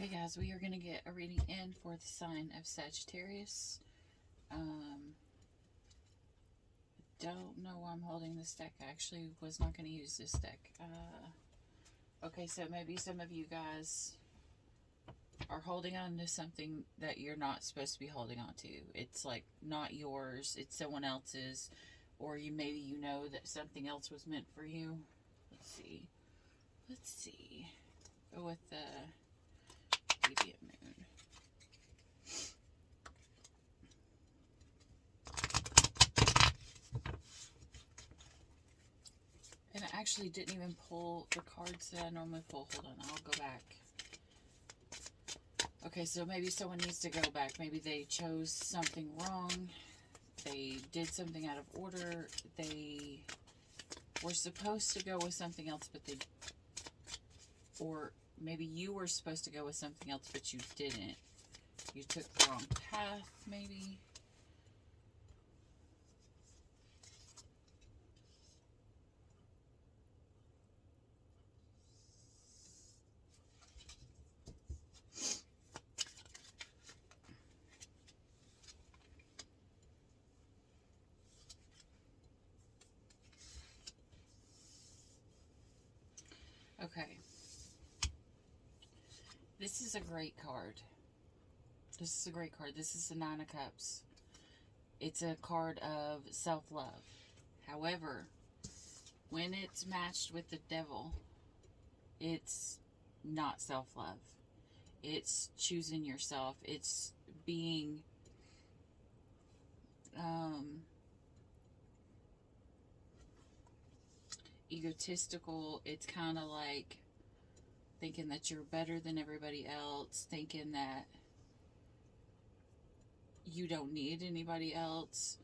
Okay, guys, we are going to get a reading in for the sign of Sagittarius. Don't know why I'm holding this deck. I actually was not going to use this deck. Okay, so maybe some of you guys are holding on to something that you're not supposed to be holding on to. It's like not yours, it's someone else's, or maybe you know that something else was meant for you. Let's see. Go with the deviant moon. And I actually didn't even pull the cards that I normally pull. Hold on, I'll go back. Okay, so maybe someone needs to go back. Maybe they chose something wrong. They did something out of order. They were supposed to go with something else, but they... Or maybe you were supposed to go with something else, but you didn't. You took the wrong path, maybe. Okay. This is a great card. This is a great card. This is the Nine of Cups. It's a card of self-love. However, when it's matched with the Devil, it's not self-love. It's choosing yourself. It's being egotistical. It's kind of like thinking that you're better than everybody else, thinking that you don't need anybody else.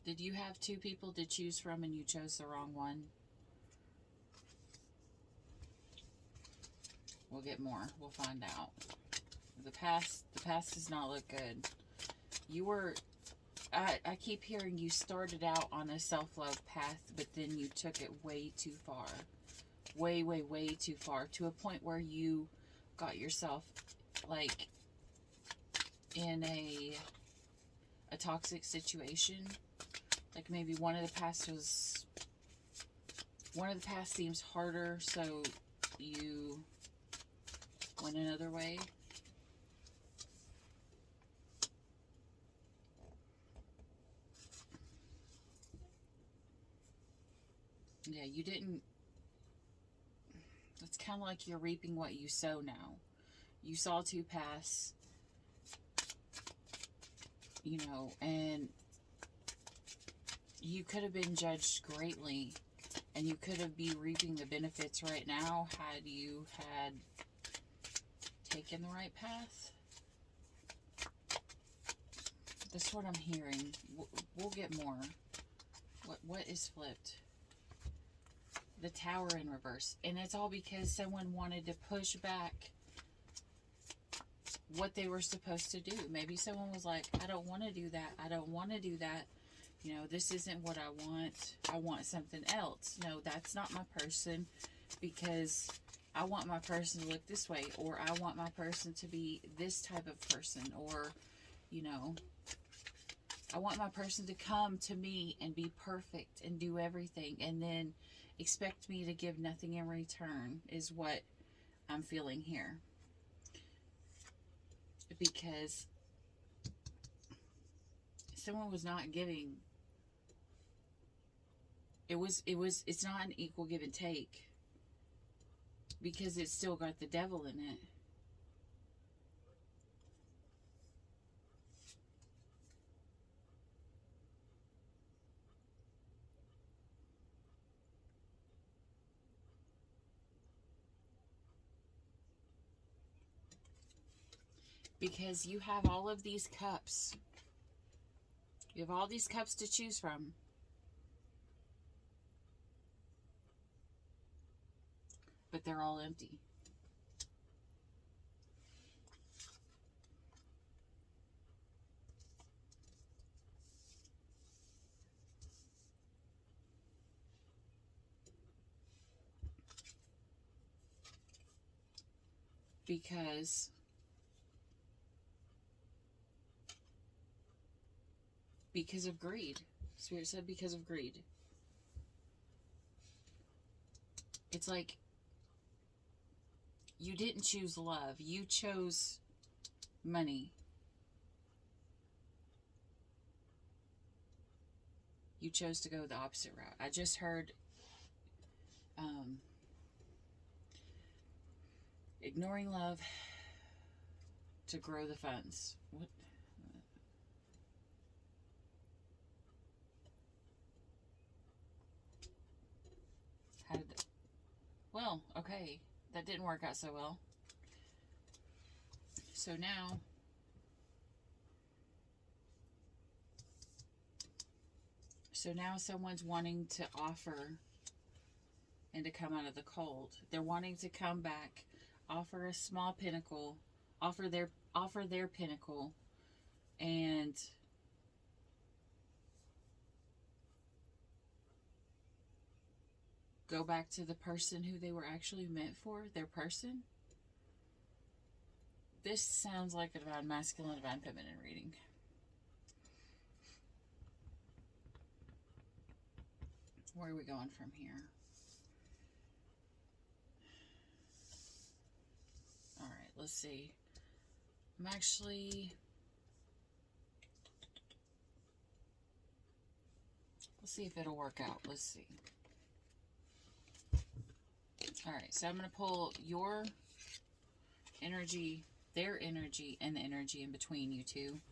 Did you have two people to choose from and you chose the wrong one? We'll get more. We'll find out. The past does not look good. You were... I keep hearing you started out on a self-love path, but then you took it way too far. Way, way, way too far. To a point where you got yourself, like, in a toxic situation. Like maybe one of the past seems harder, so you went another way. Yeah, you didn't... It's kind of like you're reaping what you sow now. You saw two paths, you know, and you could have been judged greatly, and you could have been reaping the benefits right now had you had taken the right path. That's what I'm hearing. We'll get more. What is flipped? The Tower in reverse. And it's all because someone wanted to push back what they were supposed to do. Maybe someone was like, I don't want to do that. I don't want to do that. You know, this isn't what I want. I want something else. No, that's not my person, because I want my person to look this way, or I want my person to be this type of person, or, you know, I want my person to come to me and be perfect and do everything and then expect me to give nothing in return, is what I'm feeling here. Because someone was not giving. It's not an equal give and take, because it's still got the Devil in it. Because you have all of these cups. You have all these cups to choose from. But they're all empty. because of greed. Spirit said because of greed. It's like you didn't choose love. You chose money. You chose to go the opposite route. I just heard ignoring love to grow the funds. What? How did that? Well, okay. That didn't work out so well. So now someone's wanting to offer and to come out of the cold. They're wanting to come back, offer a small pinnacle, offer their pinnacle, and go back to the person who they were actually meant for, their person. This sounds like a divine masculine, divine feminine reading. Where are we going from here? All right, let's see. Let's see if it'll work out. Let's see. All right, so I'm going to pull your energy, their energy, and the energy in between you two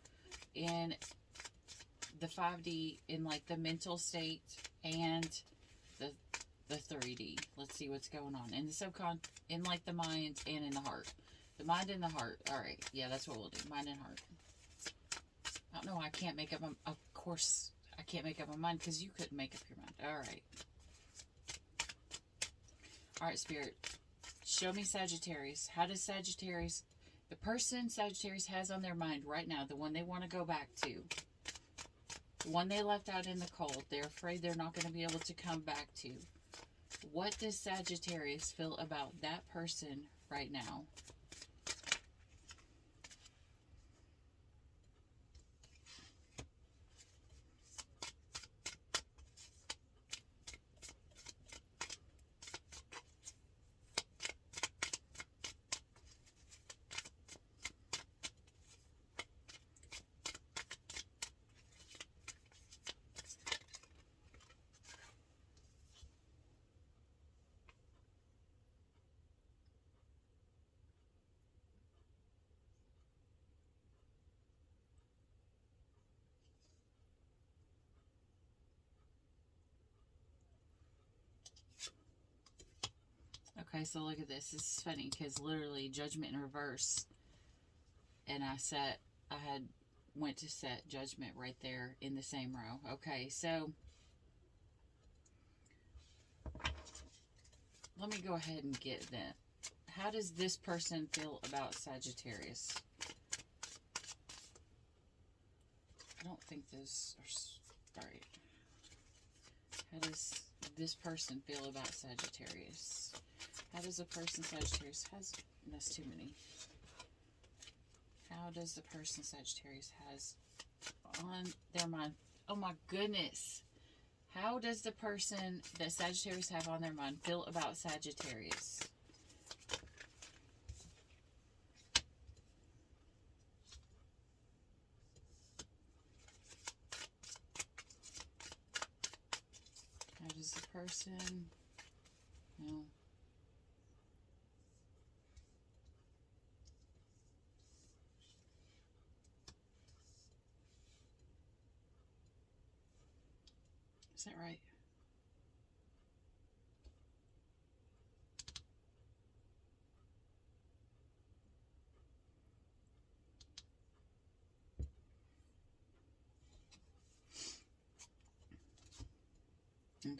in the 5D, in like the mental state, and the 3D. Let's see what's going on in the in like the mind and in the heart. The mind and the heart. All right, yeah, that's what we'll do. Mind and heart. I don't know. I can't make up. Of course, I can't make up my mind because you couldn't make up your mind. All right. All right, Spirit. Show me Sagittarius. How does Sagittarius, the person Sagittarius has on their mind right now, the one they want to go back to, the one they left out in the cold, they're afraid they're not going to be able to come back to. What does Sagittarius feel about that person right now? Okay, so look at this. This is funny because literally Judgment in reverse, and I went to set Judgment right there in the same row. Okay, so let me go ahead and get that. How does this person feel about Sagittarius? I don't think those are right. How does this person feel about Sagittarius? How does a person Sagittarius has? That's too many. How does the person Sagittarius has on their mind? Oh my goodness. How does the person that Sagittarius have on their mind feel about Sagittarius? How does the person... No. Is that right? Okay.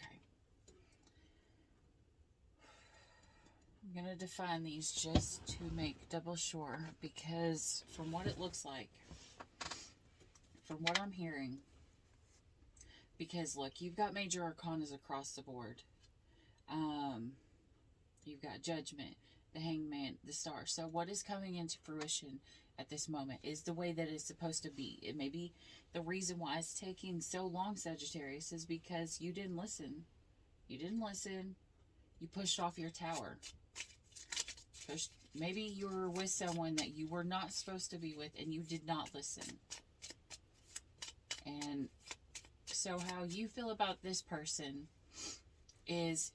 I'm going to define these just to make double sure, because from what it looks like, from what I'm hearing, because look, you've got major arcanas across the board. You've got Judgment, the Hangman, the Star. So what is coming into fruition at this moment is the way that it's supposed to be. It may be the reason why it's taking so long, Sagittarius, is because you didn't listen. You didn't listen. You pushed off your tower. Maybe you were with someone that you were not supposed to be with and you did not listen. And so how you feel about this person is,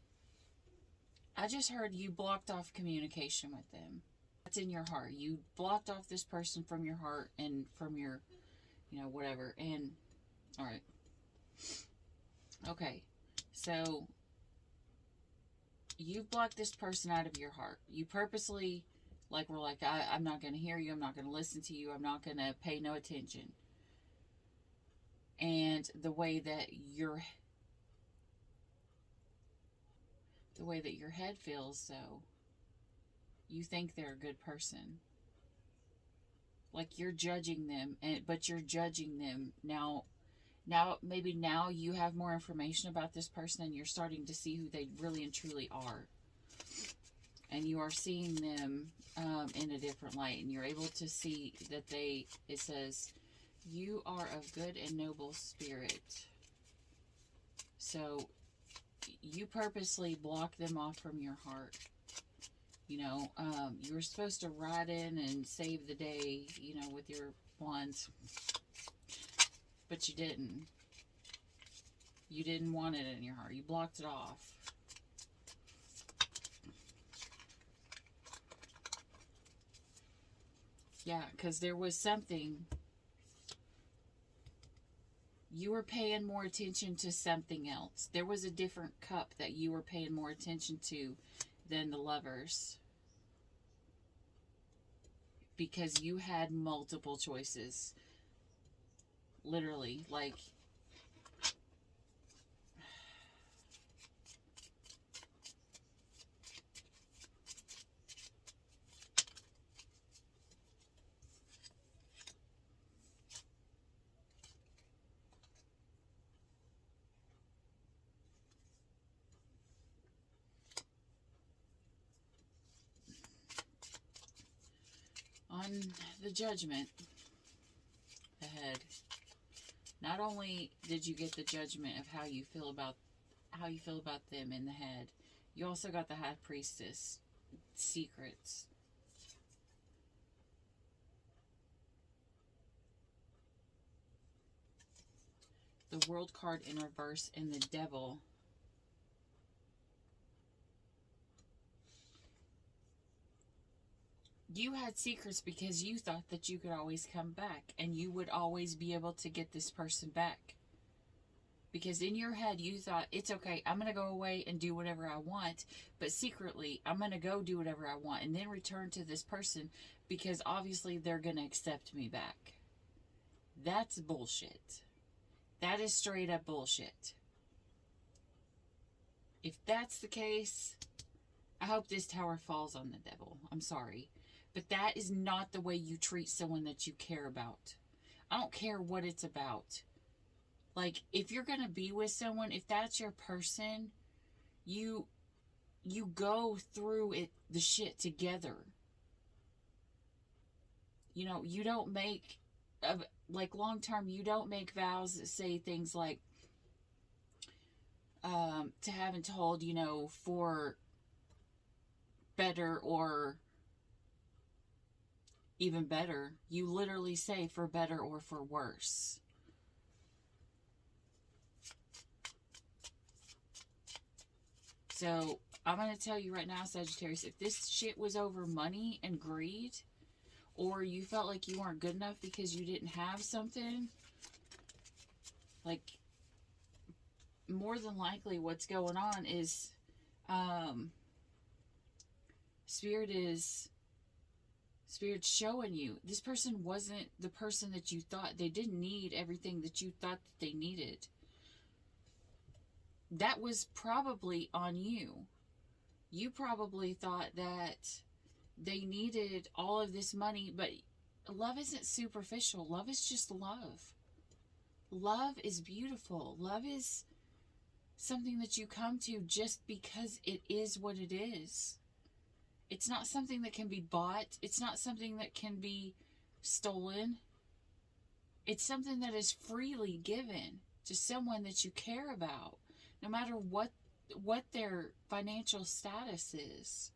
I just heard you blocked off communication with them. That's in your heart. You blocked off this person from your heart and from your, whatever. And, all right. Okay. So, you've blocked this person out of your heart. You purposely, we're like, I'm not going to hear you. I'm not going to listen to you. I'm not going to pay no attention. And the way that your head feels, so you think they're a good person. Like you're judging them, but you're judging them now. Maybe now you have more information about this person and you're starting to see who they really and truly are. And you are seeing them in a different light. And you're able to see that it says, you are of good and noble spirit. So you purposely block them off from your heart. You were supposed to ride in and save the day, with your wands. But you didn't. You didn't want it in your heart. You blocked it off. Yeah, because there was something. You were paying more attention to something else. There was a different cup that you were paying more attention to than the Lovers. Because you had multiple choices. Literally, on the Judgment ahead. Not only did you get the judgment of how you feel about them in the head, you also got the High Priestess secrets. The World card in reverse and the Devil. You had secrets because you thought that you could always come back and you would always be able to get this person back. Because in your head you thought, it's okay, I'm going to go away and do whatever I want, but secretly I'm going to go do whatever I want and then return to this person because obviously they're going to accept me back. That's bullshit. That is straight up bullshit. If that's the case, I hope this tower falls on the Devil. I'm sorry. But that is not the way you treat someone that you care about. I don't care what it's about. If you're going to be with someone, if that's your person, you go through the shit together. You don't make, long term, you don't make vows that say things like, to having told, for better or even better. You literally say for better or for worse. So, I'm going to tell you right now, Sagittarius, if this shit was over money and greed, or you felt like you weren't good enough because you didn't have something, more than likely what's going on is, Spirit's showing you this person wasn't the person that you thought. They didn't need everything that you thought that they needed. That was probably on you. You probably thought that they needed all of this money, but love isn't superficial. Love is just love. Love is beautiful. Love is something that you come to just because it is what it is. It's not something that can be bought. It's not something that can be stolen. It's something that is freely given to someone that you care about, no matter what their financial status is.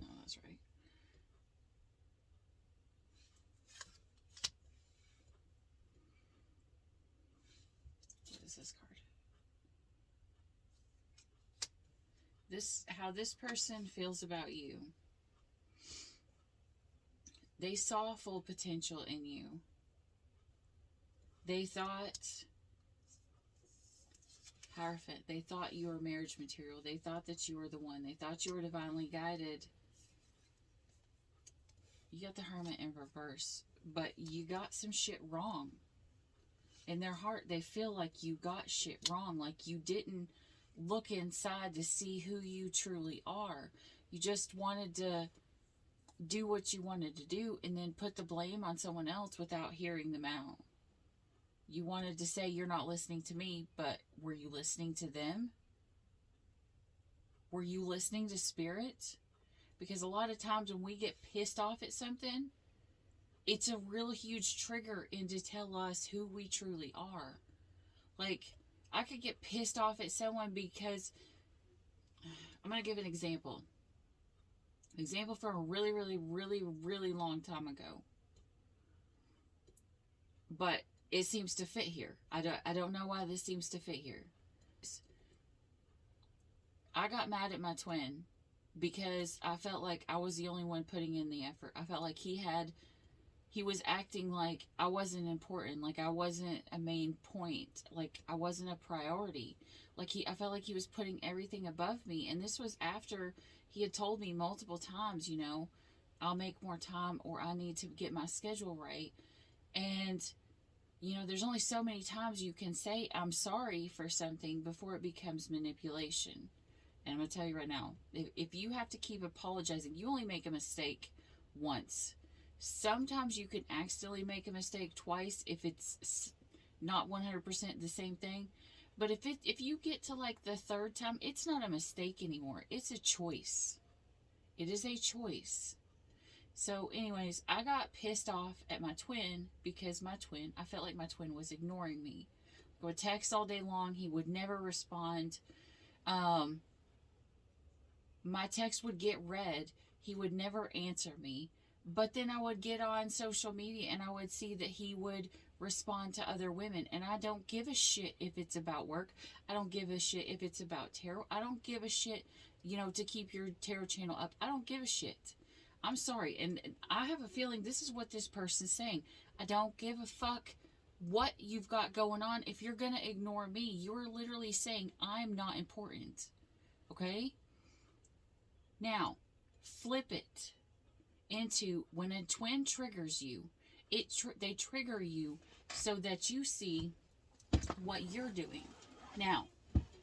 No, that's right. What is this card? How this person feels about you. They saw full potential in you. They thought, Hierophant, they thought you were marriage material. They thought that you were the one. They thought you were divinely guided. You got the Hermit in reverse, but you got some shit wrong. In their heart, they feel like you got shit wrong, like you didn't look inside to see who you truly are. You just wanted to do what you wanted to do and then put the blame on someone else without hearing them out. You wanted to say, you're not listening to me, but were you listening to them? Were you listening to spirit? Because a lot of times when we get pissed off at something, it's a real huge trigger in to tell us who we truly are. Like, I could get pissed off at someone because, I'm going to give an example. An example from a really, really, really, really long time ago. But it seems to fit here. I don't know why this seems to fit here. I got mad at my twin because I felt like I was the only one putting in the effort. I felt like he was acting like I wasn't important, like I wasn't a main point, like I wasn't a priority. I felt like he was putting everything above me. And this was after he had told me multiple times, you know, I'll make more time, or I need to get my schedule right. And you know, there's only so many times you can say, I'm sorry for something before it becomes manipulation. And I'm going to tell you right now, if you have to keep apologizing, you only make a mistake once. Sometimes you can accidentally make a mistake twice if it's not 100% the same thing. But if you get to like the third time, it's not a mistake anymore. It's a choice. It is a choice. So anyways, I got pissed off at my twin because I felt like my twin was ignoring me. I would text all day long. He would never respond. My text would get read. He would never answer me. But then I would get on social media and I would see that he would respond to other women. And I don't give a shit if it's about work. I don't give a shit if it's about tarot. I don't give a shit, you know, to keep your tarot channel up. I don't give a shit. I'm sorry, and I have a feeling this is what this person's saying. I don't give a fuck what you've got going on. If you're going to ignore me, you're literally saying I'm not important. Okay? Now, flip it into when a twin triggers you, they trigger you so that you see what you're doing. Now,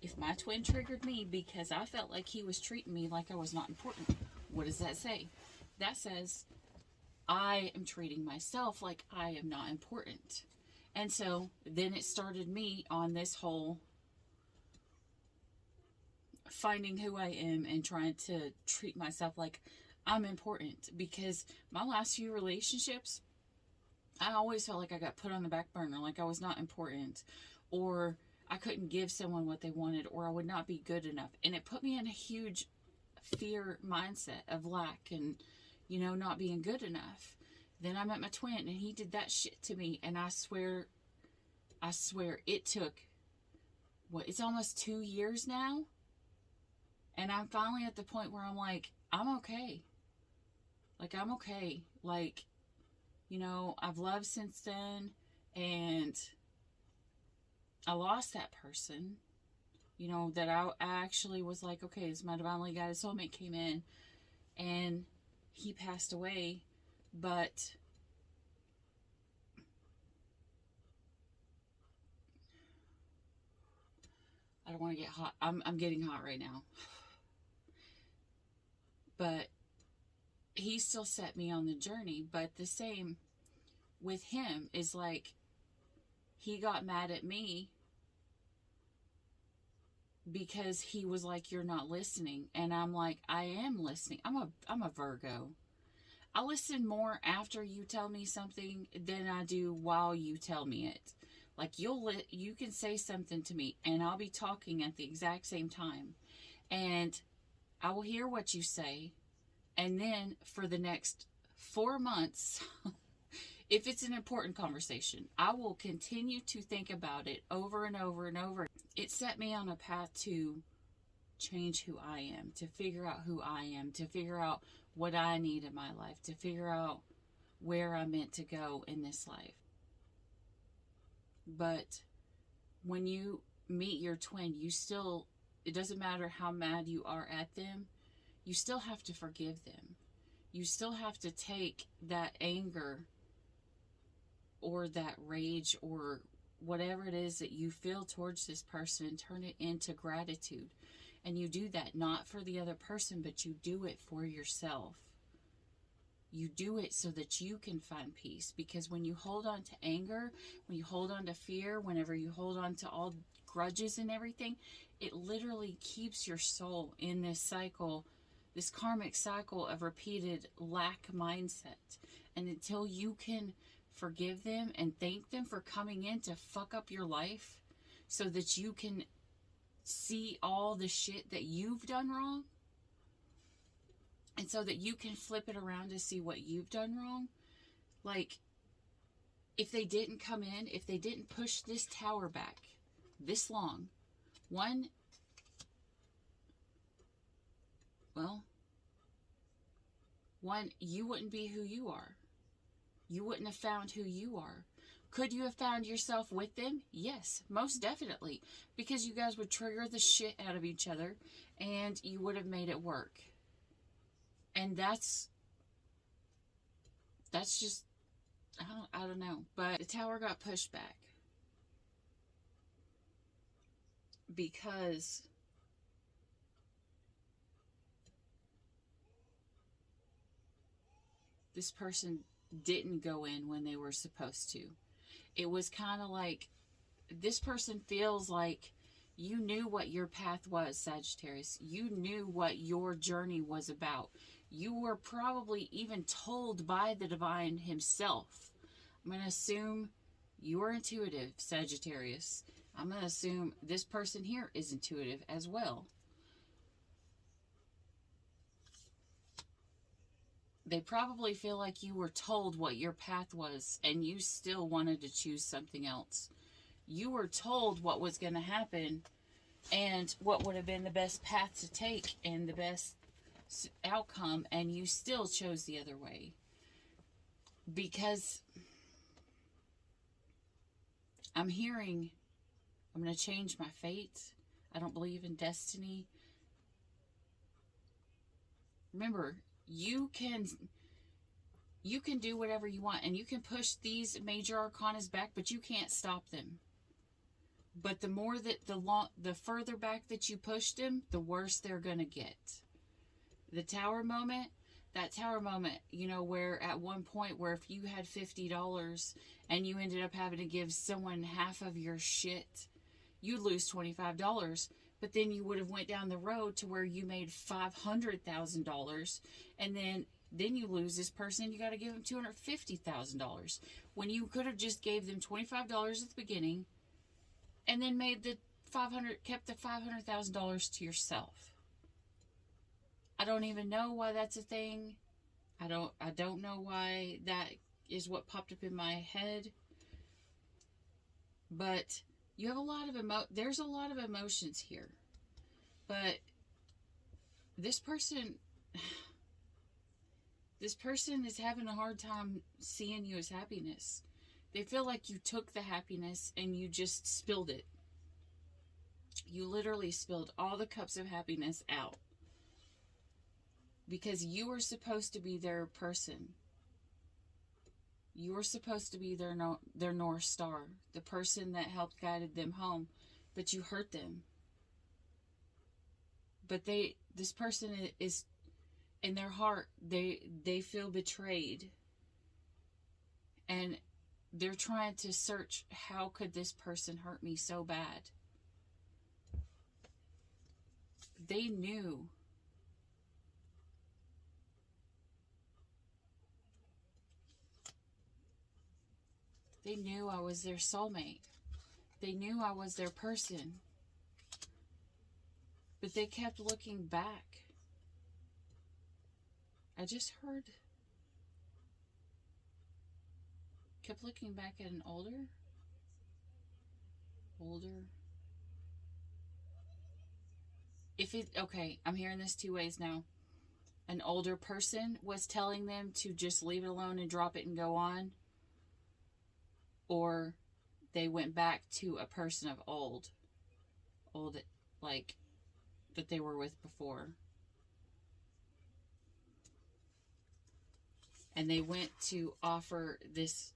if my twin triggered me because I felt like he was treating me like I was not important, what does that say? That says, I am treating myself like I am not important. And so then it started me on this whole finding who I am and trying to treat myself like I'm important. Because my last few relationships, I always felt like I got put on the back burner, like I was not important, or I couldn't give someone what they wanted, or I would not be good enough. And it put me in a huge fear mindset of lack and, you know, not being good enough. Then I met my twin and he did that shit to me. And I swear it took, it's almost 2 years now. And I'm finally at the point where I'm like, I'm okay. Like, I'm okay. Like, you know, I've loved since then. And I lost that person. You know, that I actually was like, okay, it's my divinely guided soulmate came in. And he passed away, but I don't want to get hot. I'm getting hot right now. But he still set me on the journey, but the same, with him is like, he got mad at me because he was like, you're not listening. And I'm like, I am listening. I'm a Virgo. I listen more after you tell me something than I do while you tell me it. Like, you can say something to me and I'll be talking at the exact same time, and I will hear what you say, and then for the next 4 months, if it's an important conversation, I will continue to think about it over and over and over. It set me on a path to change who I am, to figure out who I am, to figure out what I need in my life, to figure out where I'm meant to go in this life. But when you meet your twin, it doesn't matter how mad you are at them, you still have to forgive them. You still have to take that anger or that rage or whatever it is that you feel towards this person and turn it into gratitude. And you do that not for the other person, but you do it for yourself. You do it so that you can find peace. Because when you hold on to anger, when you hold on to fear, whenever you hold on to all grudges and everything, it literally keeps your soul in this cycle, this karmic cycle of repeated lack mindset. And until you can forgive them and thank them for coming in to fuck up your life so that you can see all the shit that you've done wrong, and so that you can flip it around to see what you've done wrong. Like, if they didn't come in, if they didn't push this tower back this long, one, you wouldn't be who you are. You wouldn't have found who you are. Could you have found yourself with them? Yes, most definitely. Because you guys would trigger the shit out of each other and you would have made it work. And that's just, I don't know. But the tower got pushed back because this person didn't go in when they were supposed to. It was kind of like, this person feels like you knew what your path was, Sagittarius. You knew what your journey was about. You were probably even told by the divine himself. I'm going to assume you are intuitive, Sagittarius. I'm going to assume this person here is intuitive as well. They probably feel like you were told what your path was and you still wanted to choose something else. You were told what was going to happen and what would have been the best path to take and the best outcome, and you still chose the other way. Because I'm hearing, I'm going to change my fate. I don't believe in destiny. Remember, you can do whatever you want, and you can push these major arcanas back, but you can't stop them. But the more that the further back that you push them, the worse they're going to get. The tower moment, where at one point where if you had $50 and you ended up having to give someone half of your shit, you'd lose $25. But then you would have went down the road to where you made $500,000, and then you lose this person, you got to give them $250,000. When you could have just gave them $25 at the beginning, and then kept the $500,000 to yourself. I don't even know why that's a thing. I don't know why that is what popped up in my head. But you have a lot of there's a lot of emotions here. But this person is having a hard time seeing you as happiness. They feel like you took the happiness and you just spilled it. You literally spilled all the cups of happiness out. Because you were supposed to be their person. You were supposed to be their North Star. The person that helped guided them home. But you hurt them. But this person is, in their heart, they feel betrayed. And they're trying to search, how could this person hurt me so bad? They knew. They knew I was their soulmate. They knew I was their person. But they kept looking back. I just heard. Kept looking back at an older. Okay, I'm hearing this two ways now. An older person was telling them to just leave it alone and drop it and go on. Or they went back to a person of old, like, that they were with before. And they went to offer this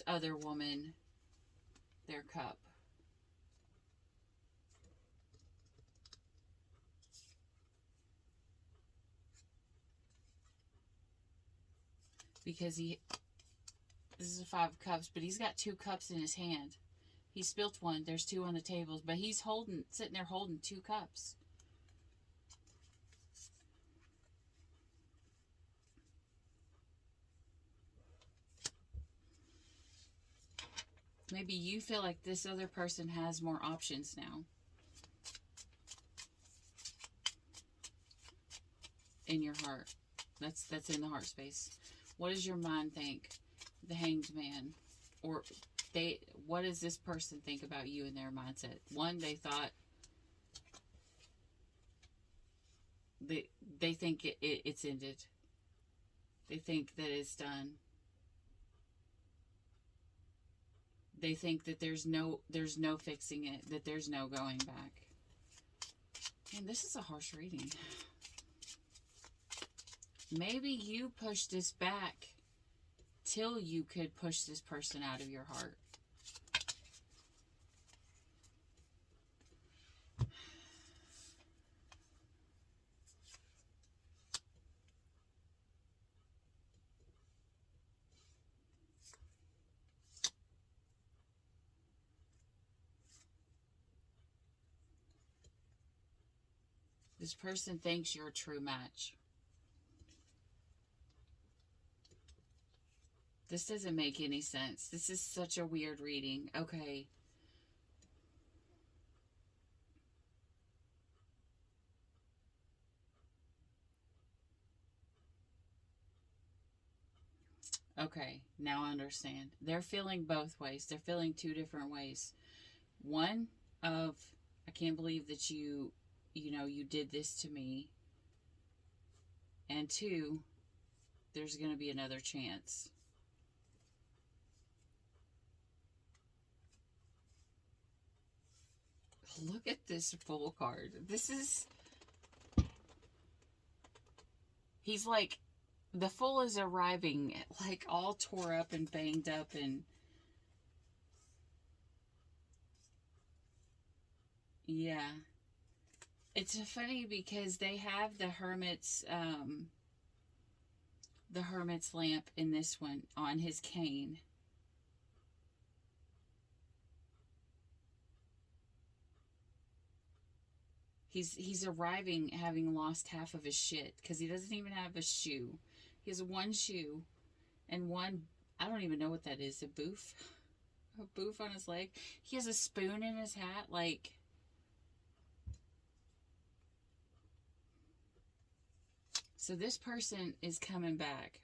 other woman their cup. Because this is a 5 of cups, but he's got 2 cups in his hand. He spilt one. There's 2 on the tables, but he's sitting there holding 2 cups. Maybe you feel like this other person has more options now in your heart. That's in the heart space. What does your mind think? The Hanged Man. Or what does this person think about you in their mindset? One, they thought, they think it's ended. They think that it's done. They think that there's no fixing it, that there's no going back. And this is a harsh reading. Maybe you pushed this back till you could push this person out of your heart. This person thinks you're a true match. This doesn't make any sense. This is such a weird reading. Okay. Okay, now I understand. They're feeling both ways. They're feeling 2 different ways. One of, I can't believe that you did this to me. And 2, there's going to be another chance. Look at this Fool card. He's like, the Fool is arriving, like, all tore up and banged up and... Yeah. It's funny because they have the Hermit's lamp in this one on his cane. He's arriving having lost half of his shit because he doesn't even have a shoe. He has 1 shoe and 1, I don't even know what that is, a boof on his leg. He has a spoon in his hat, like... So this person is coming back.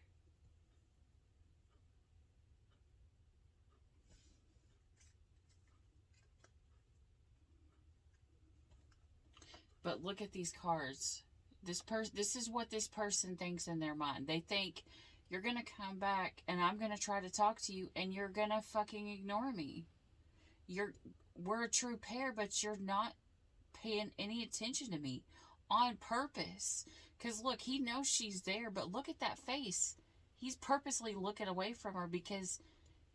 But look at these cards. This is what this person thinks in their mind. They think you're going to come back and I'm going to try to talk to you and you're going to fucking ignore me. We're a true pair, but you're not paying any attention to me on purpose. Because look, he knows she's there, but look at that face. He's purposely looking away from her because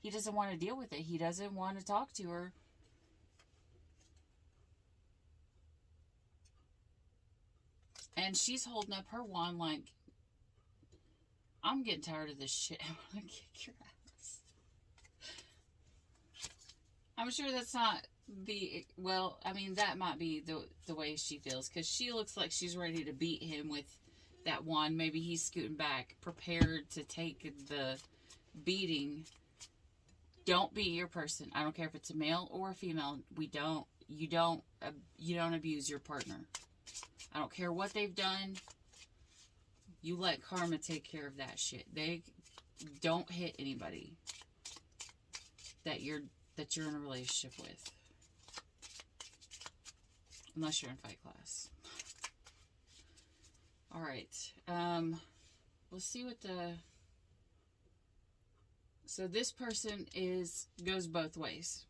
he doesn't want to deal with it. He doesn't want to talk to her. And she's holding up her wand like, I'm getting tired of this shit. I want to kick your ass. I'm sure that's not the, well, I mean, that might be the way she feels, because she looks like she's ready to beat him with that wand. Maybe he's scooting back, prepared to take the beating. Don't beat your person. I don't care if it's a male or a female. You don't abuse your partner. I don't care what they've done. You let karma take care of that shit. They don't hit anybody that you're in a relationship with, unless you're in fight class. All right. Let's see what the. So this person goes both ways.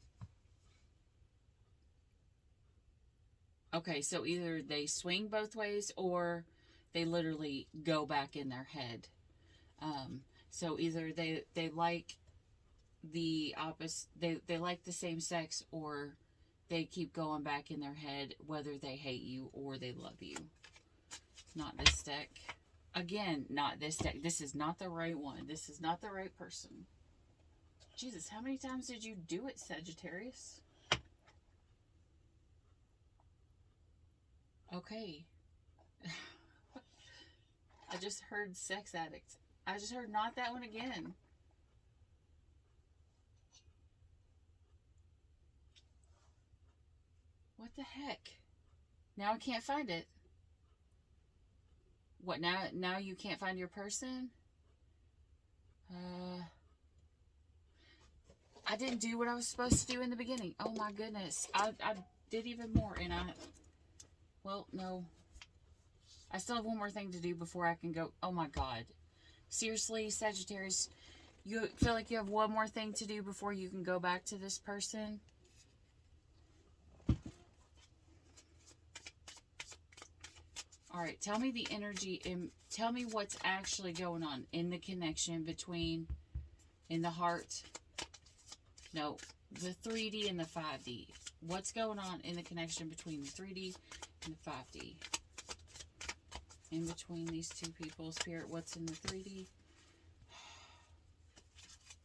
Okay, so either they swing both ways or they literally go back in their head. So either they like the opposite, they like the same sex, or they keep going back in their head whether they hate you or they love you. Not this deck. Again, not this deck. This is not the right one. This is not the right person. Jesus, how many times did you do it, Sagittarius? Okay. I just heard sex addict. I just heard not that one again. What the heck? Now I can't find it. What, now you can't find your person? I didn't do what I was supposed to do in the beginning. Oh my goodness. I did even more, and well, no. I still have one more thing to do before I can go. Oh my God. Seriously, Sagittarius, you feel like you have one more thing to do before you can go back to this person? All right, tell me the energy, and tell me what's actually going on in the connection between, in the heart, no, the 3D and the 5D. What's going on in the connection between the 3D and the 5D? In between these two people, Spirit, what's in the 3D?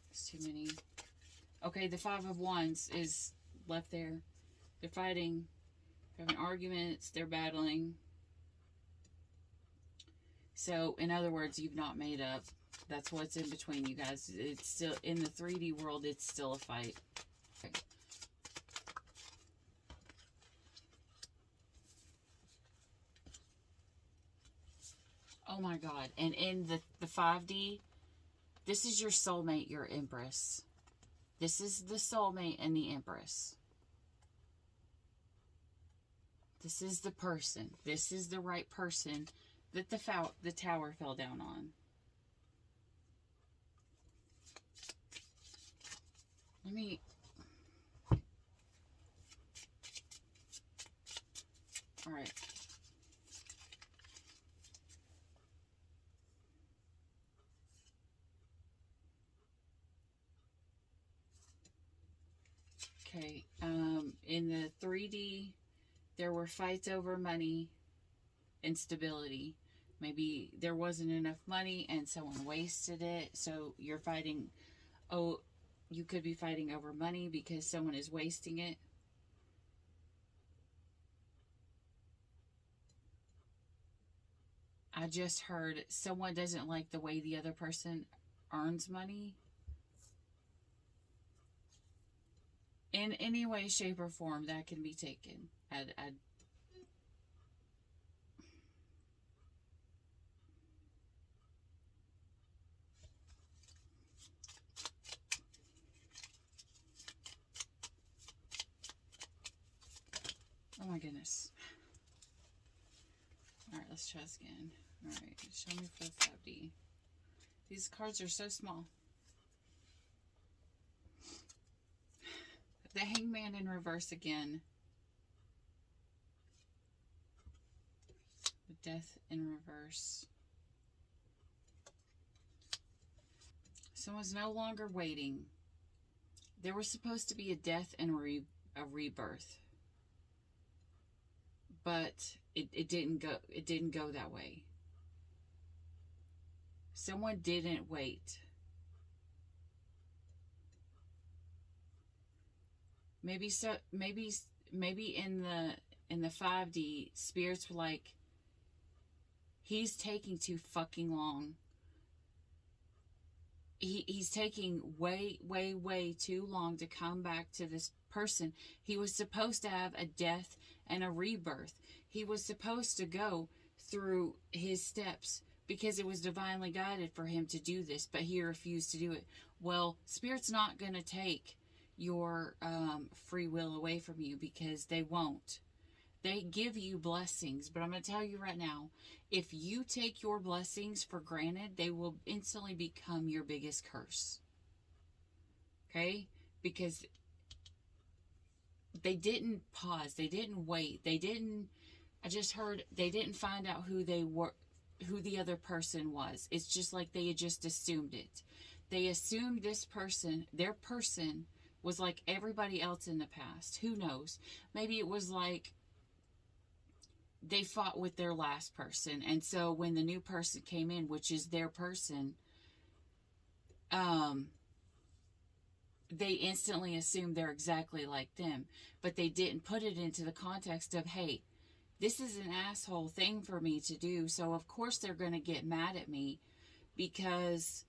It's too many. Okay, the 5 of Wands is left there. They're fighting. They're having arguments. They're battling. So, in other words, you've not made up. That's what's in between you guys. It's still, in the 3D world, it's still a fight. Okay. Oh my God. And in the 5D, this is your soulmate, your Empress. This is the soulmate and the Empress. This is the person. This is the right person that the tower fell down on. Let me... All right. Okay. In the 3D, there were fights over money and stability. Maybe there wasn't enough money and someone wasted it. So you're fighting... Oh, you could be fighting over money because someone is wasting it. I just heard someone doesn't like the way the other person earns money. In any way, shape, or form, that can be taken. Oh my goodness. Alright, let's try this again. Alright, show me for the 5D. These cards are so small. The Hangman in reverse again. The Death in reverse. Someone's no longer waiting. There was supposed to be a death and a rebirth. But it didn't go that way. Someone didn't wait. Maybe so. Maybe in the 5D, spirits were like, he's taking too fucking long. He's taking way too long to come back to this person. He was supposed to have a death and a rebirth. He was supposed to go through his steps because it was divinely guided for him to do this, but he refused to do it. Well, Spirit's not going to take your free will away from you, because they won't. They give you blessings, but I'm going to tell you right now, if you take your blessings for granted, they will instantly become your biggest curse. Okay? Because they didn't pause, they didn't wait, they didn't, I just heard, they didn't find out who they were, who the other person was. It's just like they had just assumed it. They assumed this person, their person, was like everybody else in the past. Who knows? Maybe it was like they fought with their last person, and so when the new person came in, which is their person, they instantly assumed they're exactly like them, but they didn't put it into the context of, hey, this is an asshole thing for me to do, so of course they're going to get mad at me because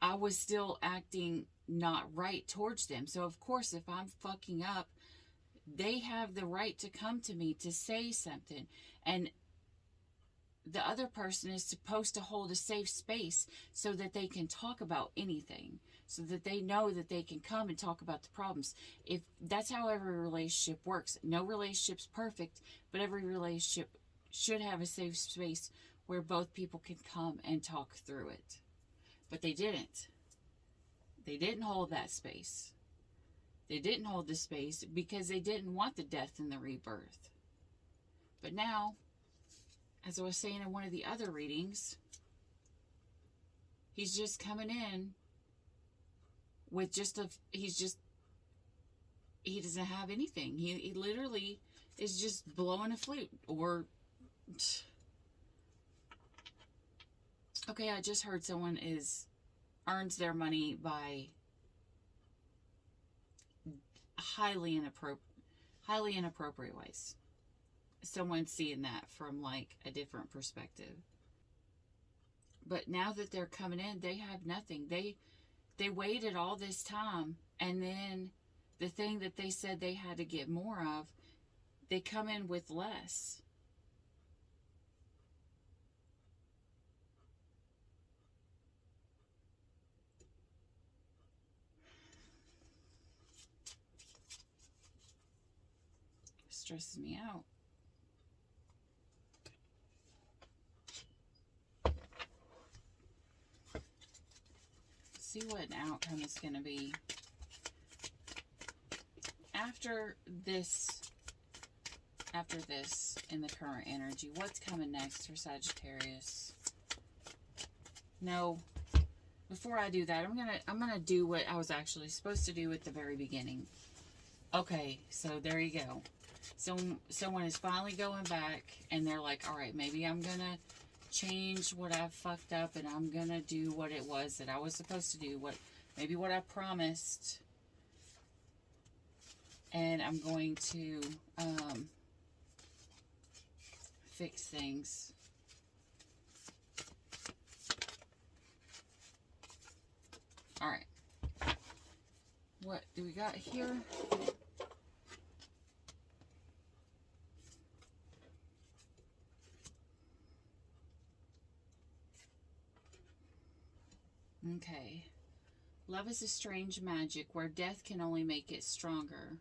I was still acting not right towards them. So of course, if I'm fucking up, they have the right to come to me to say something. And the other person is supposed to hold a safe space so that they can talk about anything, so that they know that they can come and talk about the problems. If that's how every relationship works. No relationship's perfect, but every relationship should have a safe space where both people can come and talk through it. But they didn't. They didn't hold that space. They didn't hold the space because they didn't want the death and the rebirth. But now, as I was saying in one of the other readings, he's just coming in with he doesn't have anything. He literally is just blowing a flute. Or, okay, I just heard someone earns their money by highly inappropriate ways. Someone's seeing that from like a different perspective. But now that they're coming in, they have nothing. They waited all this time, and then the thing that they said they had to get more of, they come in with less. Stresses me out. See what an outcome is going to be. After this, in the current energy, what's coming next for Sagittarius? No, before I do that, I'm gonna do what I was actually supposed to do at the very beginning. Okay, so there you go. So someone is finally going back, and they're like, all right, maybe I'm gonna change what I've fucked up, and I'm gonna do what it was that I was supposed to do, what I promised, and I'm going to fix things. All right, what do we got here? Okay. Love is a strange magic where death can only make it stronger,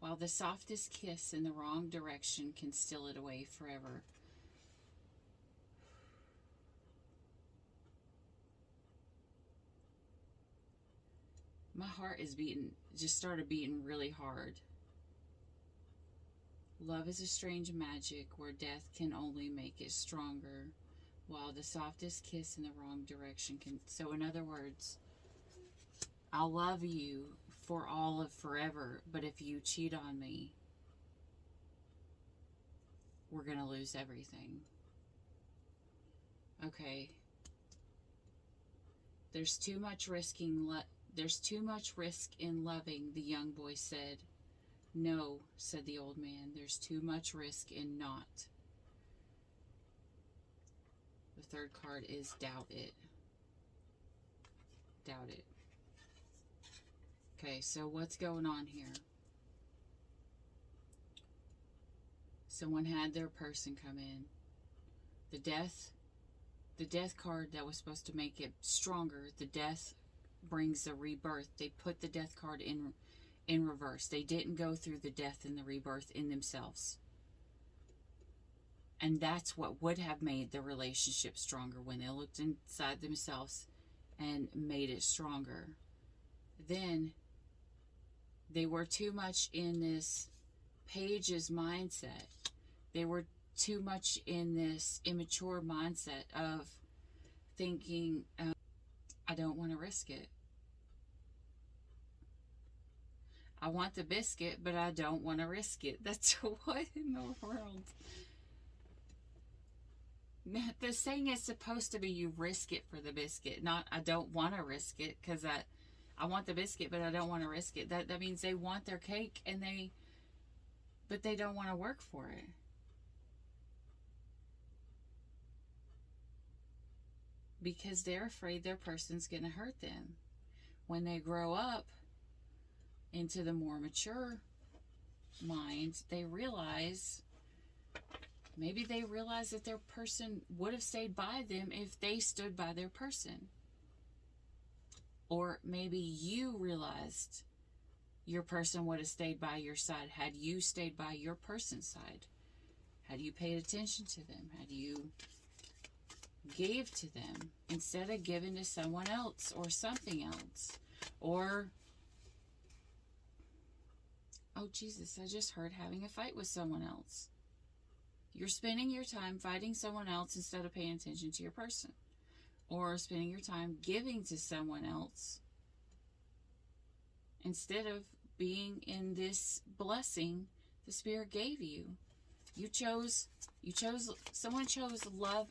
while the softest kiss in the wrong direction can steal it away forever. My heart is just started beating really hard. Love is a strange magic where death can only make it stronger, while the softest kiss in the wrong direction can... So in other words, I'll love you for all of forever, but if you cheat on me, we're going to lose everything. Okay. There's too much risk in loving, the young boy said. No, said the old man, there's too much risk in not. The third card is doubt it. Doubt it. Okay, so what's going on here? Someone had their person come in. The death card that was supposed to make it stronger, the death brings the rebirth. They put the death card in reverse. They didn't go through the death and the rebirth in themselves. And that's what would have made the relationship stronger, when they looked inside themselves and made it stronger. Then they were too much in this Page's mindset. They were too much in this immature mindset of thinking, I don't want to risk it. I want the biscuit, but I don't want to risk it. That's what in the world? The saying is supposed to be you risk it for the biscuit, not I don't want to risk it because I want the biscuit, but I don't want to risk it. That means they want their cake but they don't want to work for it. Because they're afraid their person's going to hurt them. When they grow up into the more mature mind, they realize, maybe they realize that their person would have stayed by them if they stood by their person. Or maybe you realized your person would have stayed by your side had you stayed by your person's side. Had you paid attention to them? Had you gave to them instead of giving to someone else or something else? Or, oh Jesus, I just heard having a fight with someone else. You're spending your time fighting someone else instead of paying attention to your person. Or spending your time giving to someone else instead of being in this blessing the Spirit gave you. Someone chose love,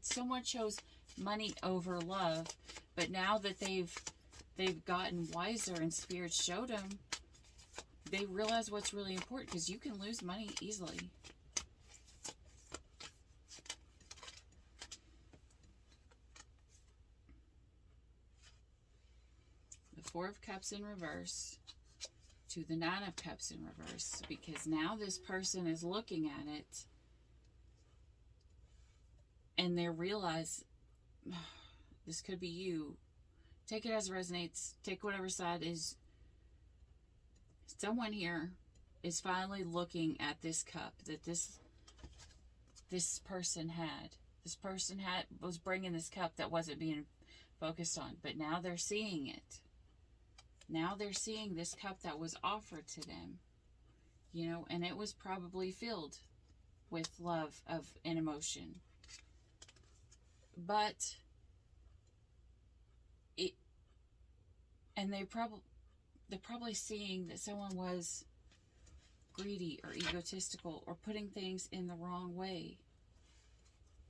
someone chose money over love, but now that they've gotten wiser and Spirit showed them, they realize what's really important, because you can lose money easily. The Four of Cups in reverse to the Nine of Cups in reverse, because now this person is looking at it and they realize, this could be you. Take it as it resonates. Take whatever side is. Someone here is finally looking at this cup that this person had. This person was bringing this cup that wasn't being focused on, but now they're seeing it. Now they're seeing this cup that was offered to them, and it was probably filled with love and emotion. But they're probably seeing that someone was greedy or egotistical or putting things in the wrong way.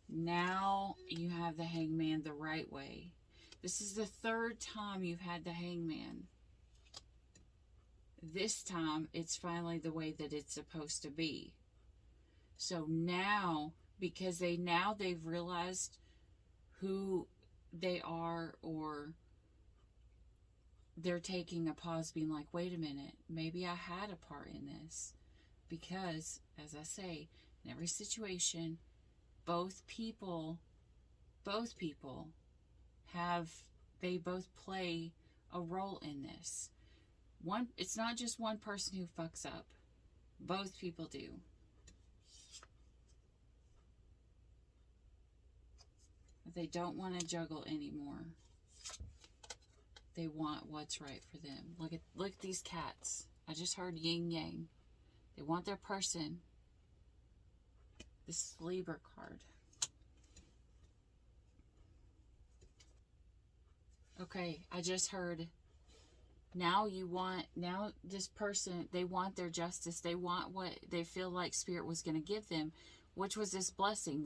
Now you have the Hangman the right way. This is the third time you've had the Hangman. This time, it's finally the way that it's supposed to be. So now, because they've realized who they are, or they're taking a pause, being like, wait a minute, maybe I had a part in this. Because, as I say, in every situation, both people play a role in this. It's not just one person who fucks up. Both people do. They don't want to juggle anymore. They want what's right for them. Look at these cats. I just heard yin yang. They want their person. This Libra card. Okay, I just heard, now this person, they want their justice. They want what they feel like Spirit was going to give them, which was this blessing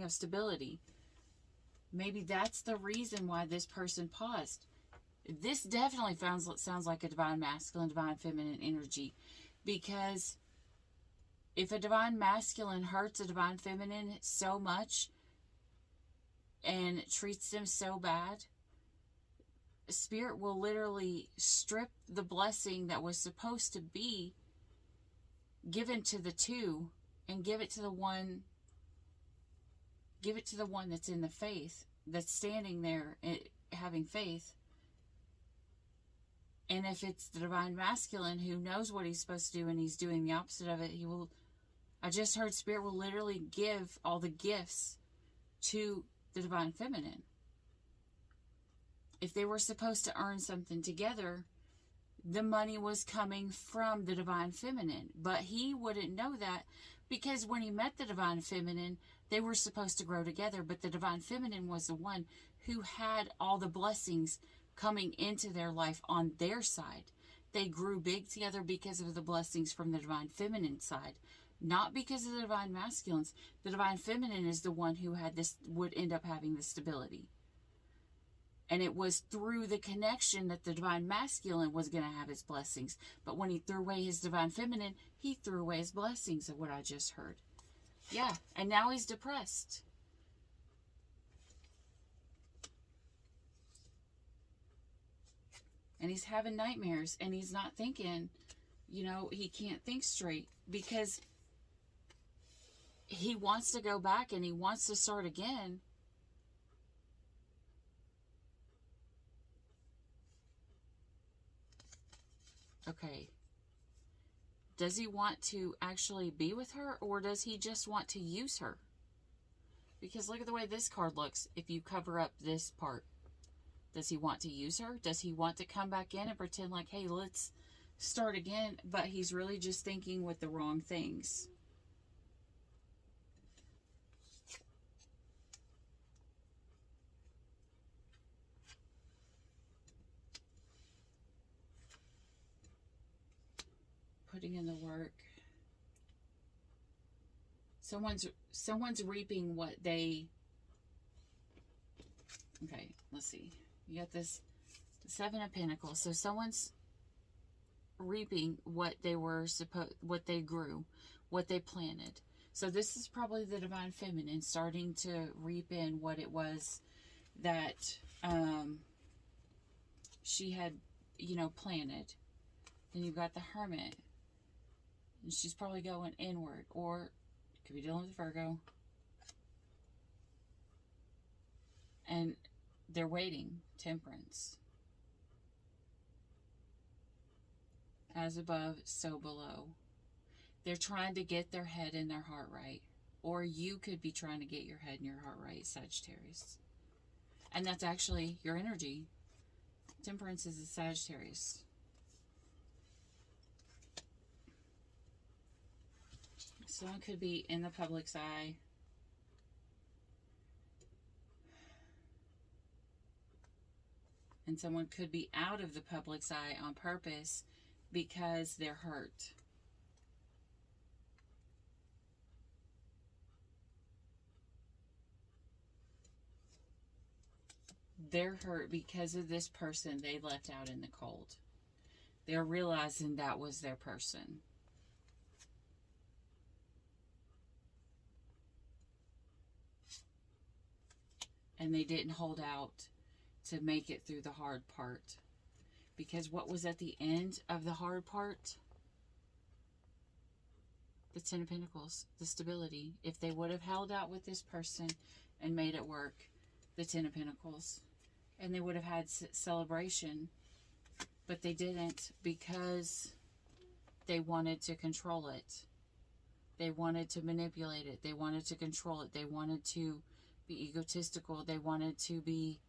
of stability. Maybe that's the reason why this person paused. This definitely sounds like a divine masculine, divine feminine energy. Because if a divine masculine hurts a divine feminine so much and treats them so bad, Spirit will literally strip the blessing that was supposed to be given to the two and give it to the one that's in the faith, that's standing there having faith. And if it's the divine masculine who knows what he's supposed to do and he's doing the opposite of it, I just heard Spirit will literally give all the gifts to the divine feminine. If they were supposed to earn something together, the money was coming from the divine feminine. But he wouldn't know that, because when he met the divine feminine, they were supposed to grow together, but the divine feminine was the one who had all the blessings coming into their life on their side. They grew big together because of the blessings from the divine feminine side, not because of the divine masculines. The divine feminine is the one who would end up having the stability. And it was through the connection that the divine masculine was going to have his blessings. But when he threw away his divine feminine, he threw away his blessings, of what I just heard. Yeah, and now he's depressed. And he's having nightmares, and he's not thinking, he can't think straight, because he wants to go back and he wants to start again. Okay. Does he want to actually be with her, or does he just want to use her? Because look at the way this card looks if you cover up this part. Does he want to use her? Does he want to come back in and pretend like, hey, let's start again? But he's really just thinking with the wrong things. Putting in the work. Someone's reaping what they... Okay, let's see. You got this Seven of Pentacles. So someone's reaping what they grew, what they planted. So this is probably the divine feminine starting to reap in what it was that she had, planted. Then you've got the Hermit. And she's probably going inward, or could be dealing with Virgo. And they're waiting. Temperance. As above, so below. They're trying to get their head and their heart right. Or you could be trying to get your head and your heart right, Sagittarius. And that's actually your energy. Temperance is a Sagittarius. Someone could be in the public's eye. And someone could be out of the public's eye on purpose because they're hurt. They're hurt because of this person they left out in the cold. They're realizing that was their person. And they didn't hold out to make it through the hard part. Because what was at the end of the hard part? The Ten of Pentacles, the stability. If they would have held out with this person and made it work, the Ten of Pentacles. And they would have had celebration. But they didn't, because they wanted to control it. They wanted to manipulate it. They wanted to control it. They wanted to be egotistical. They wanted to be...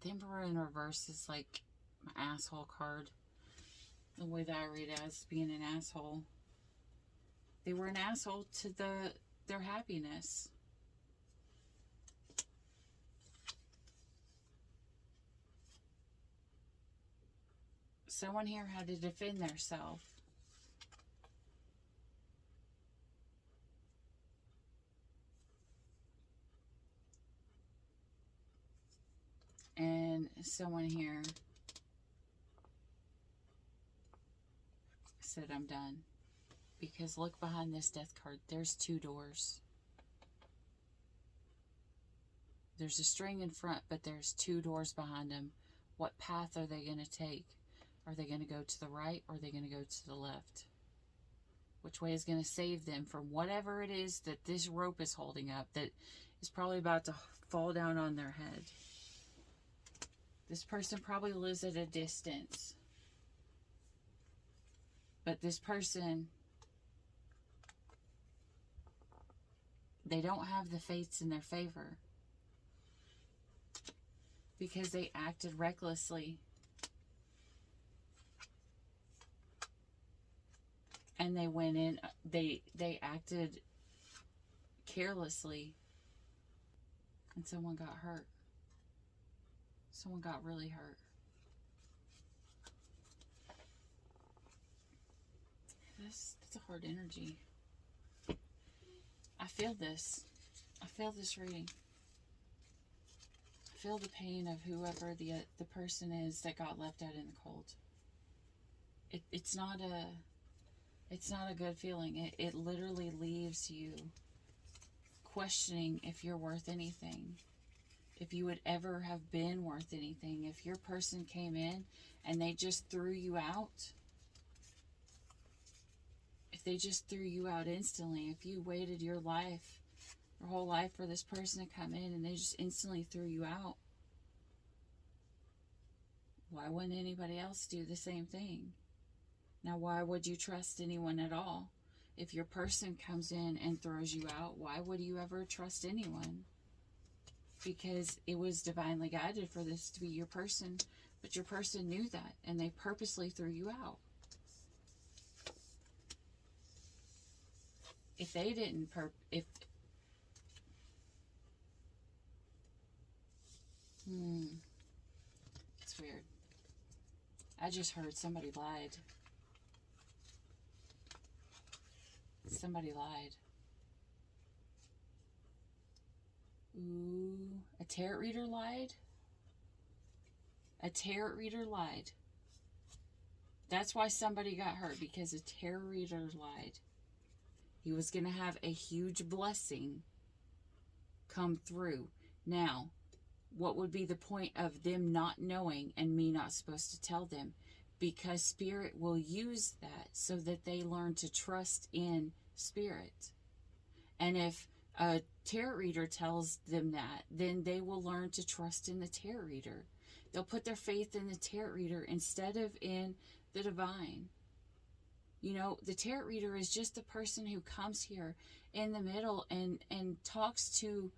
The Emperor in reverse is like my asshole card. The way that I read it as being an asshole. They were an asshole to their happiness. Someone here had to defend themselves. And someone here said, I'm done. Because look behind this death card. There's 2 doors. There's a string in front, but there's 2 doors behind them. What path are they going to take? Are they going to go to the right, or are they going to go to the left? Which way is going to save them from whatever it is that this rope is holding up that is probably about to fall down on their head? This person probably lives at a distance. But this person, they don't have the fates in their favor. Because they acted recklessly. And they went in, they acted carelessly. And someone got hurt. Someone got really hurt. That's a hard energy. I feel this. I feel this reading. I feel the pain of whoever the person is that got left out in the cold. It's not a good feeling. It literally leaves you questioning if you're worth anything. If you would ever have been worth anything. If your person came in and they just threw you out. If they just threw you out instantly. If you waited your whole life for this person to come in and they just instantly threw you out. Why wouldn't anybody else do the same thing? Now, why would you trust anyone at all? If your person comes in and throws you out, why would you ever trust anyone? Because it was divinely guided for this to be your person, but your person knew that, and they purposely threw you out. If they didn't, it's weird. I just heard somebody lied. Somebody lied. Ooh, a tarot reader lied? A tarot reader lied. That's why somebody got hurt, because a tarot reader lied. He was going to have a huge blessing come through. Now, what would be the point of them not knowing and me not supposed to tell them? Because Spirit will use that so that they learn to trust in Spirit. And if a tarot reader tells them that, then they will learn to trust in the tarot reader. They'll put their faith in the tarot reader instead of in the divine. You know, the tarot reader is just the person who comes here in the middle and talks to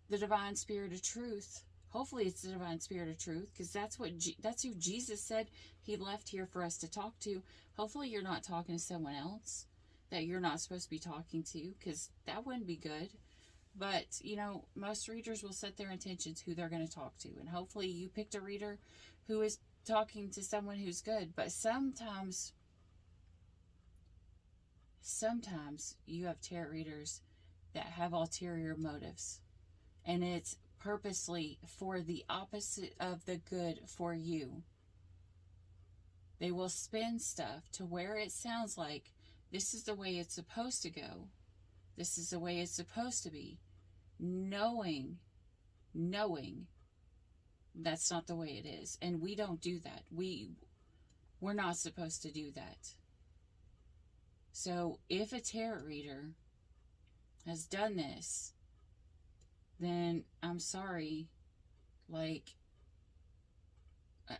the divine spirit of truth. Hopefully it's the divine spirit of truth, because that's who Jesus said he left here for us to talk to. Hopefully you're not talking to someone else that you're not supposed to be talking to, because that wouldn't be good. But, you know, most readers will set their intentions who they're going to talk to. And hopefully you picked a reader who is talking to someone who's good. But sometimes you have tarot readers that have ulterior motives. And it's purposely for the opposite of the good for you. They will spin stuff to where it sounds like this is the way it's supposed to go. This is the way it's supposed to be. Knowing that's not the way it is. And we don't do that. We're not supposed to do that. So if a tarot reader has done this, then I'm sorry. Like,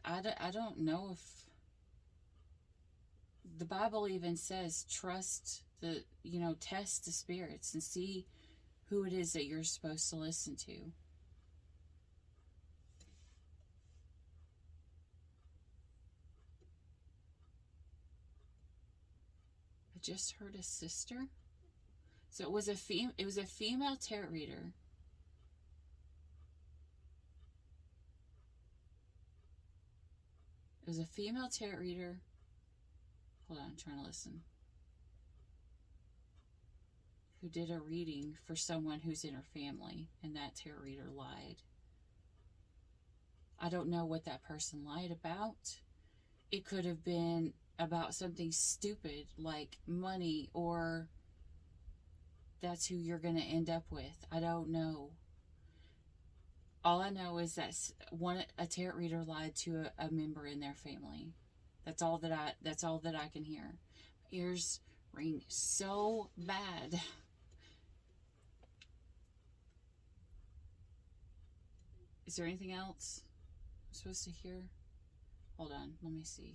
I don't know if the Bible even says test the spirits and see who it is that you're supposed to listen to. I just heard a sister. So it was a female tarot reader. It was a female tarot reader. Hold on, I'm trying to listen. Who did a reading for someone who's in her family, and that tarot reader lied. I don't know what that person lied about. It could have been about something stupid like money, or that's who you're going to end up with. I don't know. All I know is that a tarot reader lied to a member in their family. That's all that I can hear. My ears ring so bad. Is there anything else I'm supposed to hear? Hold on, let me see.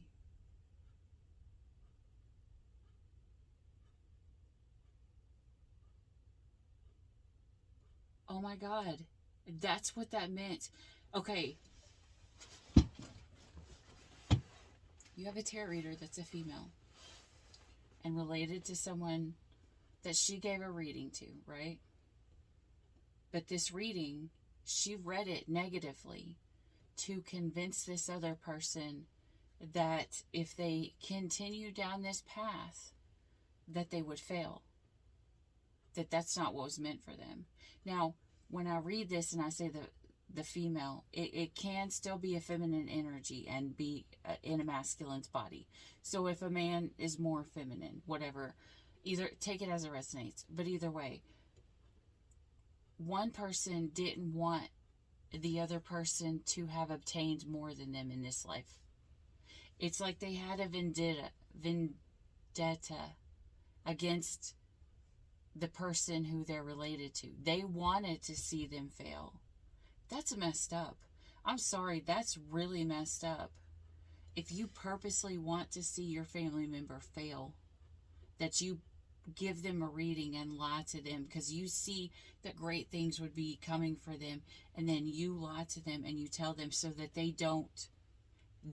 Oh my God, that's what that meant. Okay, you have a tarot reader that's a female and related to someone that she gave a reading to, right? But this reading, she read it negatively to convince this other person that if they continue down this path, that they would fail. That that's not what was meant for them. Now, when I read this and I say the female, it can still be a feminine energy and be in a masculine's body. So if a man is more feminine, whatever, either take it as it resonates. But either way, one person didn't want the other person to have obtained more than them in this life. It's like they had a vendetta against the person who they're related to. They wanted to see them fail. That's messed up. I'm sorry, that's really messed up. If you purposely want to see your family member fail, that you give them a reading and lie to them because you see that great things would be coming for them, and then you lie to them and you tell them so that they don't.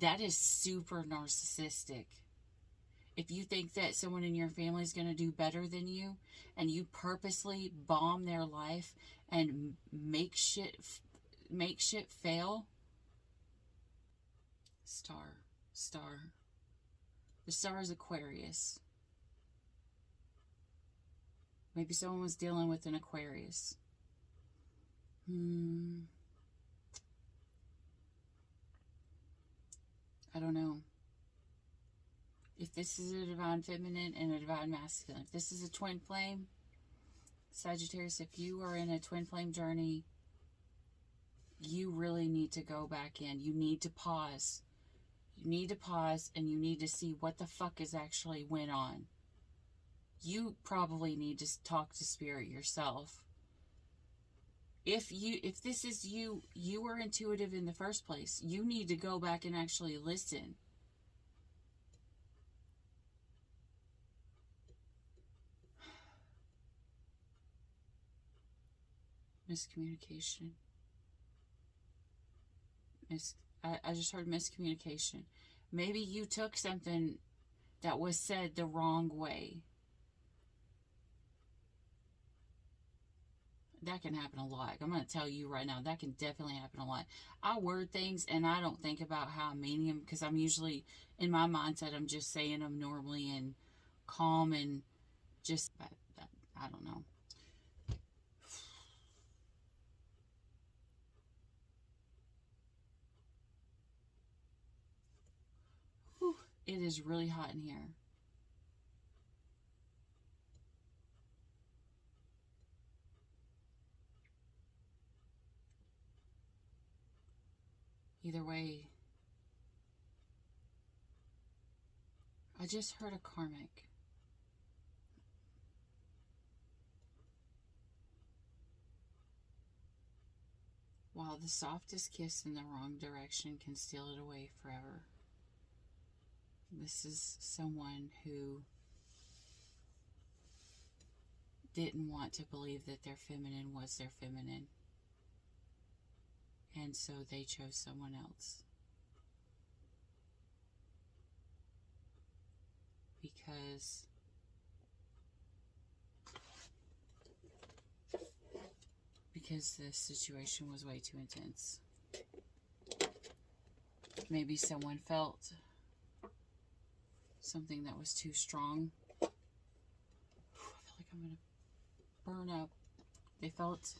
That is super narcissistic. If you think that someone in your family is going to do better than you, and you purposely bomb their life and make shit fail. Star. The star is Aquarius. Maybe someone was dealing with an Aquarius. I don't know. If this is a divine feminine and a divine masculine, if this is a twin flame, Sagittarius, if you are in a twin flame journey, you really need to go back in. You need to pause. You need to pause and you need to see what the fuck is actually went on. You probably need to talk to spirit yourself. If this is you were intuitive in the first place. You need to go back and actually listen. Miscommunication. I just heard miscommunication. Maybe you took something that was said the wrong way. That can happen a lot. I'm going to tell you right now, that can definitely happen a lot. I word things and I don't think about how I'm meaning them because I'm usually, in my mindset, I'm just saying them normally and calm and just, I don't know. Whew, it is really hot in here. Either way, I just heard a karmic. While the softest kiss in the wrong direction can steal it away forever. This is someone who didn't want to believe that their feminine was their feminine. And so they chose someone else. Because the situation was way too intense. Maybe someone felt something that was too strong. I feel like I'm going to burn up. They felt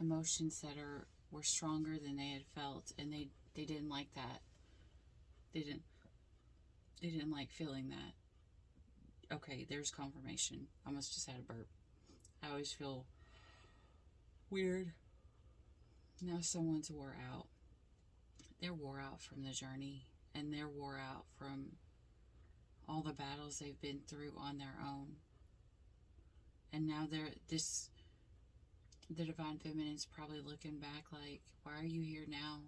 emotions that were stronger than they had felt, and they didn't like that. They didn't. They didn't like feeling that. Okay, there's confirmation. I must just had a burp. I always feel weird. Now someone's wore out. They're wore out from the journey, and they're wore out from all the battles they've been through on their own. And now the Divine Feminine's probably looking back like, why are you here now?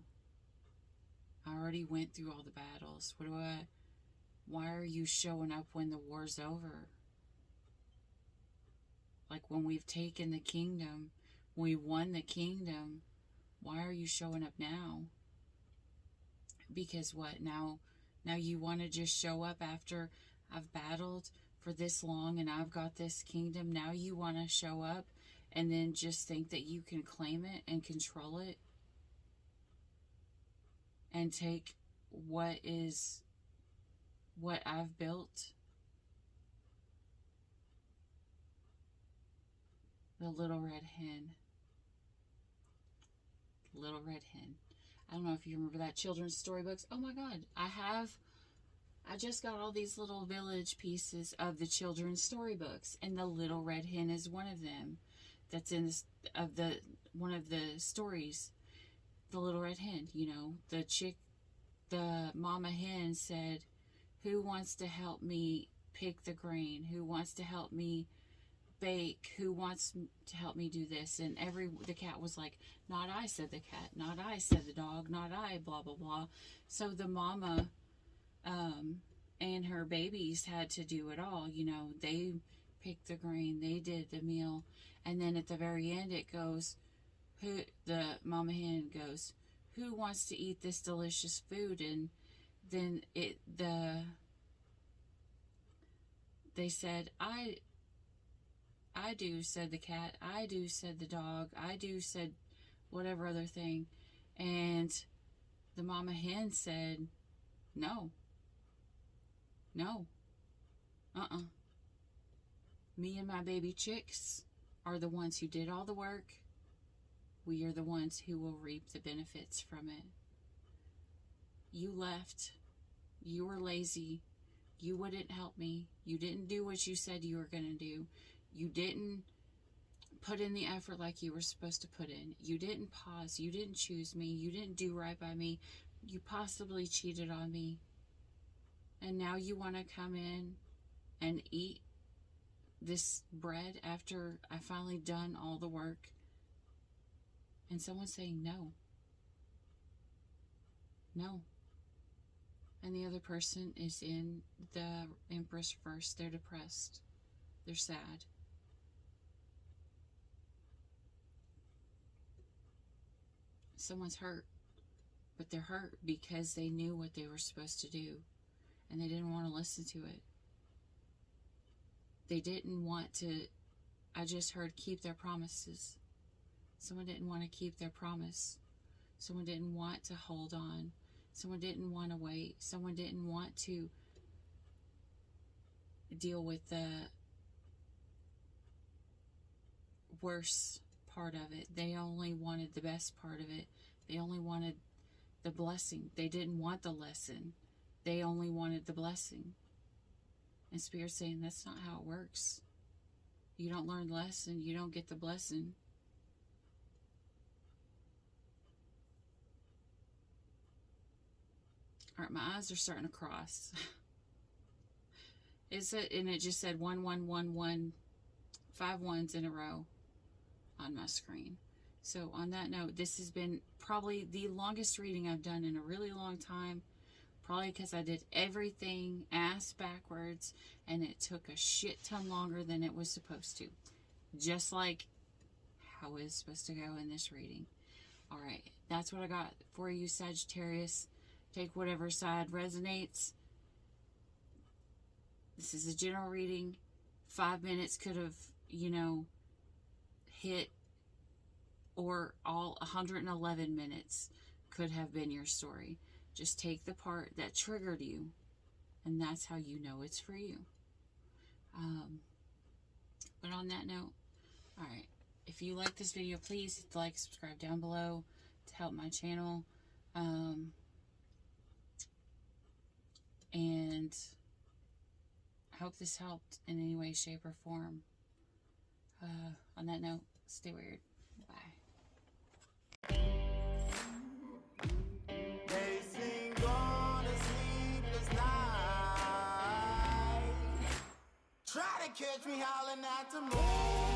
I already went through all the battles. Why are you showing up when the war's over? Like when we've taken the kingdom, we won the kingdom, why are you showing up now? Because what, now you want to just show up after I've battled for this long and I've got this kingdom? Now you want to show up and then just think that you can claim it and control it and take what I've built? The little red hen. Little red hen. I don't know if you remember that children's storybooks. Oh my God, I just got all these little village pieces of the children's storybooks, and the little red hen is one of them. That's in one of the stories. The little red hen. You know, the mama hen said, "Who wants to help me pick the grain? Who wants to help me bake? Who wants to help me do this?" And the cat was like, "Not I," said the cat. "Not I," said the dog. "Not I," blah blah blah. So the mama and her babies had to do it all. You know, they picked the grain, they did the meal, and then at the very end it goes, the mama hen goes, "Who wants to eat this delicious food?" And then they said, I do," said the cat. "I do," said the dog. "I do," said whatever other thing. And the mama hen said, "No. No. Me and my baby chicks are the ones who did all the work. We are the ones who will reap the benefits from it. You left. You were lazy. You wouldn't help me. You didn't do what you said you were going to do. You didn't put in the effort like you were supposed to put in. You didn't pause. You didn't choose me. You didn't do right by me. You possibly cheated on me. And now you want to come in and eat this bread after I finally done all the work." And someone's saying no. No. And the other person is in the Empress reverse. They're depressed. They're sad. Someone's hurt. But they're hurt because they knew what they were supposed to do. And they didn't want to listen to it. They didn't want to, I just heard, keep their promises. Someone didn't want to keep their promise. Someone didn't want to hold on. Someone didn't want to wait. Someone didn't want to deal with the worst part of it. They only wanted the best part of it. They only wanted the blessing. They didn't want the lesson. They only wanted the blessing. And Spirit's saying that's not how it works. You don't learn the lesson, you don't get the blessing. All right, my eyes are starting to cross. And it just said 1111, 5 ones in a row on my screen. So on that note, this has been probably the longest reading I've done in a really long time. Probably because I did everything ass backwards and it took a shit ton longer than it was supposed to. Just like how it's supposed to go in this reading. Alright, that's what I got for you, Sagittarius. Take whatever side resonates. This is a general reading. 5 minutes could have, hit, or all 111 minutes could have been your story. Just take the part that triggered you, and that's how you know it's for you. But on that note, alright, if you like this video, please hit the like, subscribe down below to help my channel. And I hope this helped in any way, shape, or form. On that note, stay weird. Bye. Try to catch me howling at the moon.